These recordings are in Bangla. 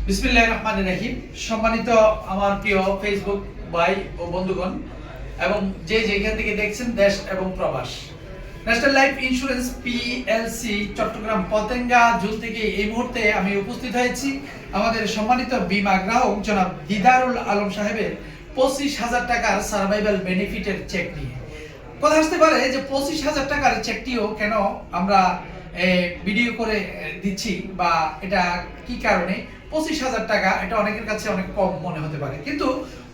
বিসমিল্লাহির রহমানির রহিম। সম্মানিত আমার প্রিয় ফেসবুক ভাই ও বন্ধুগণ এবং যে যেখান থেকে দেখছেন দেশ এবং প্রবাস, national life insurance PLC Chattogram Patenga zone থেকে এই মুহূর্তে আমি উপস্থিত হয়েছি আমাদের সম্মানিত বীমা গ্রাহক জনাব দিদারুল আলম সাহেবের 25,000 টাকার সার্ভাইভাল বেনিফিটের চেক নিয়ে। কথা আসতে পারে যে 25,000 টাকার চেকটিও কেন আমরা ভিডিও করে দিচ্ছি বা এটা কি কারণে 25,000 টাকা, এটা অনেকের কাছে অনেক কম মনে হতে পারে, কিন্তু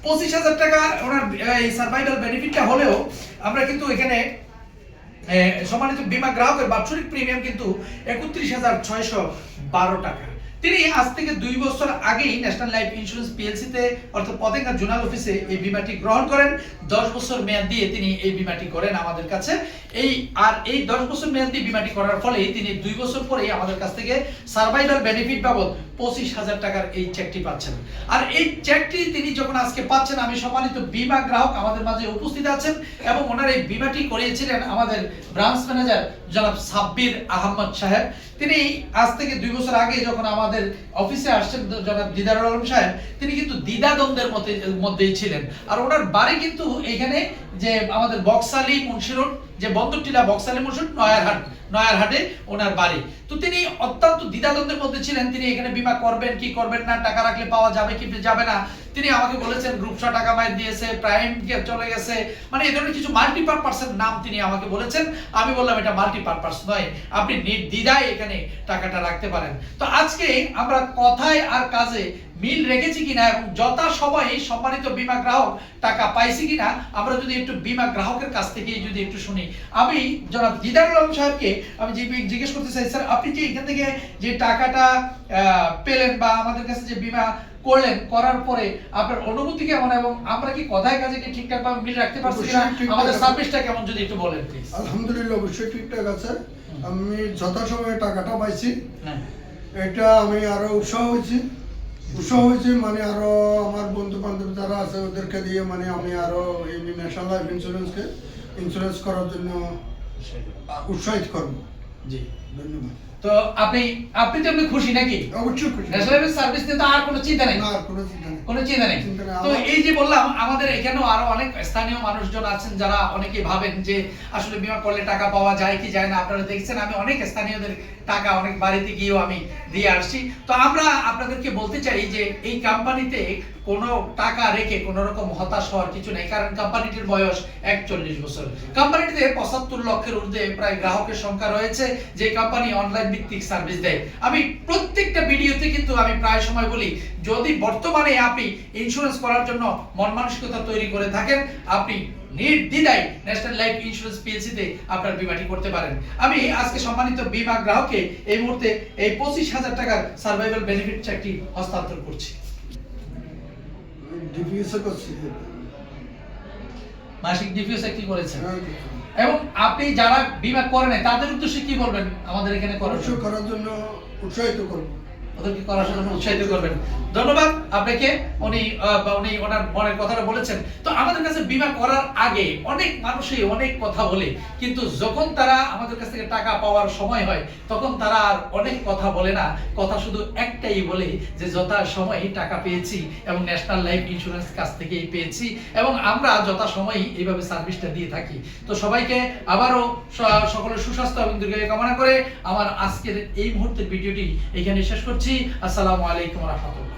25,000 টাকা ওনার এই সার্ভাইভাল বেনিফিটটা হলেও আমরা কিন্তু এখানে সম্মানিত বীমা গ্রাহকের বাৎসরিক প্রিমিয়াম কিন্তু 31,612 টাকা। তিনি আজ থেকে 2 বছর আগেই ন্যাশনাল লাইফ ইন্স্যুরেন্স পিএলসি তে অর্থাৎ পতেঙ্গা জোনাল অফিসে এই বীমাটি গ্রহণ করেন। 10 বছর মেয়াদ দিয়ে তিনি এই বীমাটি করেন আমাদের কাছে। এই 10 বছর মেয়াদ দিয়ে বীমাটি করার ফলে তিনি 2 বছর পরেই আমাদের কাছ থেকে সার্ভাইভাল বেনিফিট বাবদ 25,000 টাকার এই চেকটি পাচ্ছেন। আর এই চেকটি তিনি যখন আজকে পাচ্ছেন, আমি সম্মানিত বীমা গ্রাহক আমাদের মাঝে উপস্থিত আছেন এবং ওনার এই বীমাটি করিয়েছিলেন আমাদের ব্রাঞ্চ ম্যানেজার জনাব সাব্বির আহমদ সাহেব। তিনি আজ থেকে 2 বছর আগে যখন আমাদের অফিসে আসছেন জনাব দিদারুল আলম সাহেব, তিনি কিন্তু দ্বিধাদ্বন্দ্বের মধ্যেই ছিলেন। আর ওনার বাড়ি কিন্তু এখানে যে আমাদের বক্সালি মুন্সিরোড যে বন্দরটিলা বক্সালি মুন্সিরোড নয়ারহাটে ওনার বাড়ি। তো তিনি অত্যন্ত দ্বিধাদ্বন্দ্বের মধ্যে ছিলেন, তিনি এখানে বীমা করবেন কি করবেন না, টাকা রাখলে পাওয়া যাবে কি যাবে না। তিনি আমাকে বলেছেন গ্রুপসা টাকা মাইর দিয়েছে, প্রাইম চলে গেছে, মানে এই ধরনের কিছু মাল্টিপারপাসের নাম তিনি আমাকে বলেছেন। আমি বললাম এটা মাল্টিপারপাস নয়, আপনি নির্দ্বিধায় এখানে টাকাটা রাখতে পারেন। তো আজকে আমরা কথায় আর কাজে মিল রেখেছি কিনা এবং যথাসময়ে সম্মানিত বীমা গ্রাহক টাকা পাইছি কিনা আমরা যদি একটু বীমা গ্রাহকের কাছ থেকে যদি একটু শুনি। আমি জনাব দিদারুল আলম সাহেবকে আমি জিজ্ঞেস করতে চাই, স্যার আপনি যে এখান থেকে যে টাকাটা পেলেন বা আমাদের কাছে যে বীমা করলেন, করার পরে আপনার অনুভূতি কেমন এবং আমরা কি কথায় কাজে কি ঠিকঠাক ভাবে মিল রাখতে পারছি কিনা, আমাদের সার্ভিসটা কেমন যদি একটু বলেন প্লিজ। আলহামদুলিল্লাহ অবশ্যই ঠিকঠাক আছে। আমি যথাসময়ে টাকাটা পাইছি, এটা আমি আরো উৎসাহ হয়েছি মানে আরো আমার বন্ধু বান্ধব যারা আছে ওদেরকে দিয়ে মানে আমি আরো এই ন্যাশনাল লাইফ ইন্স্যুরেন্স করার জন্য উৎসাহিত করবো। জি ধন্যবাদ। তো আপনি তো এমনি খুশি নাকি? অবশ্যই খুশি। ন্যাশনাল সার্ভিস নিয়ে তো আর কোনো চিন্তা নেই? না, আর কোনো চিন্তা নেই। কোনো চিন্তা নেই। তো এই যে বললাম আমাদের এখানেও আরো অনেক স্থানীয় মানুষজন আছেন যারা অনেকে ভাবেন যে আসলে বীমা করলে টাকা পাওয়া যায় কি যায় না। আপনারা দেখছেন আমি অনেক স্থানীয়দের টাকা অনেক বাড়িতে গিয়েও আমি দিয়ে আসছি। তো আমরা আপনাদেরকে বলতে চাই যে এই কোম্পানিতে কোনো টাকা রেখে কোনো রকম হতাশ হওয়ার কিছু নেই, কারণ কোম্পানিটির বয়স 41 বছর। কোম্পানিটিতে 75 লক্ষের ঊর্ধ্বে প্রায় গ্রাহকের সংখ্যা রয়েছে, যে কোম্পানি অনলাইন ভিত্তিক সার্ভিস দেয়। আমি প্রত্যেকটা ভিডিওতে কিন্তু আমি প্রায় সময় বলি, যদি বর্তমানে আপনি ইন্স্যুরেন্স করার জন্য মন মানসিকতা তৈরি করে থাকেন, আপনি নির্দ্বিধায় ন্যাশনাল লাইফ ইন্স্যুরেন্স পিএলসি তে আপনার বীমাটি করতে পারেন। আমি আজকে সম্মানিত বীমা গ্রাহককে এই মুহূর্তে এই 25,000 টাকার সার্ভাইভাল বেনিফিট চেকটি হস্তান্তর করছি। মাসিক ডিপিএস কি করেছেন এবং আপনি যারা বীমা করেন তাদের উদ্দেশ্যে কি বলবেন আমাদের এখানে করার জন্য উৎসাহিত করব, ওদেরকে করার জন্য উৎসাহিত করবেন। ধন্যবাদ আপনাকে। উনি ওনার মনের কথাটা বলেছেন। তো আমাদের কাছে বীমা করার আগে অনেক মানুষই অনেক কথা বলে, কিন্তু যখন তারা আমাদের কাছ থেকে টাকা পাওয়ার সময় হয় তখন তারা আর অনেক কথা বলে না। কথা শুধু একটাই বলে যে যথাসময়ে টাকা পেয়েছি এবং ন্যাশনাল লাইফ ইন্স্যুরেন্স কাছ থেকেই পেয়েছি এবং আমরা যথাসময়ে এইভাবে সার্ভিসটা দিয়ে থাকি। তো সবাইকে আবারও সকলের সুস্বাস্থ্য এবং দীর্ঘায়ু কামনা করে আমার আজকের এই মুহূর্তের ভিডিওটি এখানে শেষ করছি। আসসালামু আলাইকুম ওয়া রাহমাতুল্লাহ।